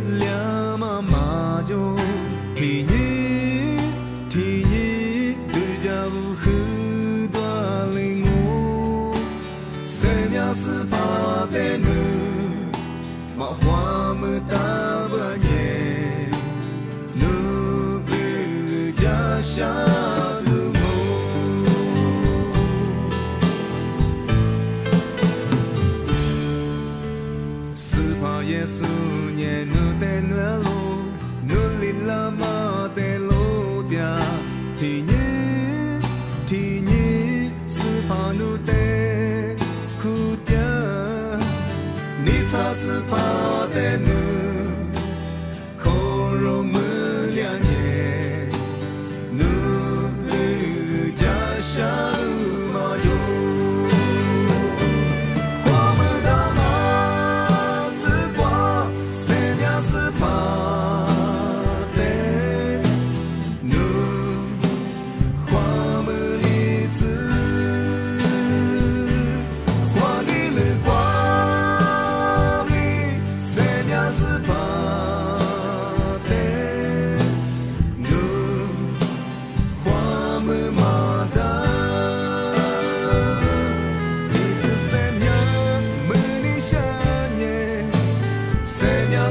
了嘛嘛就提你对家无很多领悟，生命是怕的呢，嘛花么大不年，努不家乡。耶稣年努的努路，努力了嘛的路掉，提你是怕努的苦掉，你才是怕的努，可若没两年，努不家乡。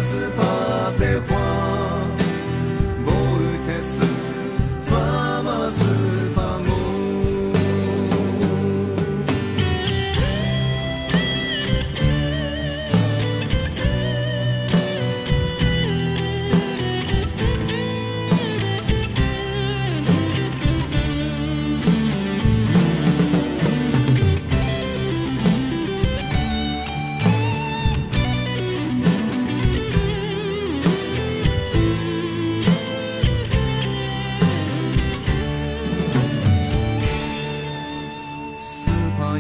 是怕的话，无特事，法嘛是怕我。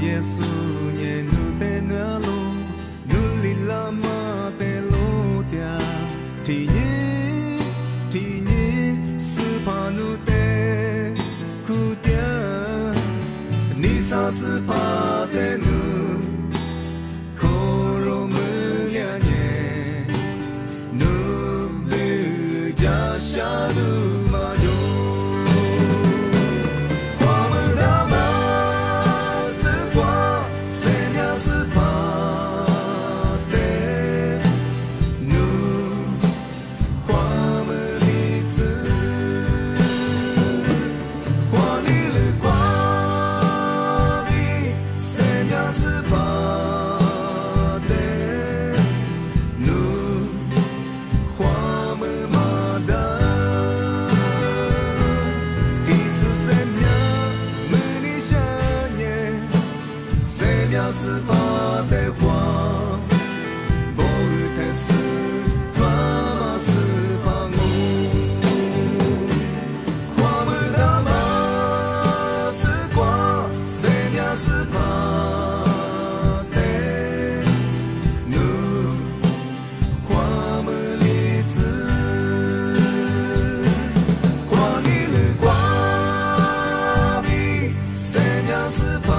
耶稣也努的努路，努力了嘛的路掉，提你是怕努的苦掉，你才是怕的努，可若没两年，努不家乡路嘛就。要是怕的话，无特事，法嘛是怕我。花不到嘛只挂，生命是怕的努，花么日子，花你了挂比，生命是怕。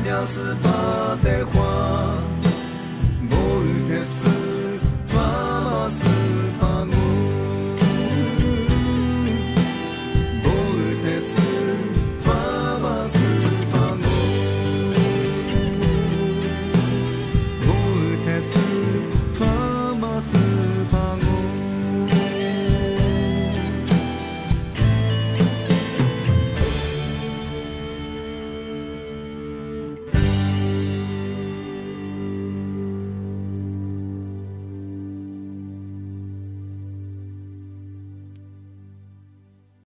要是怕的话，无特事。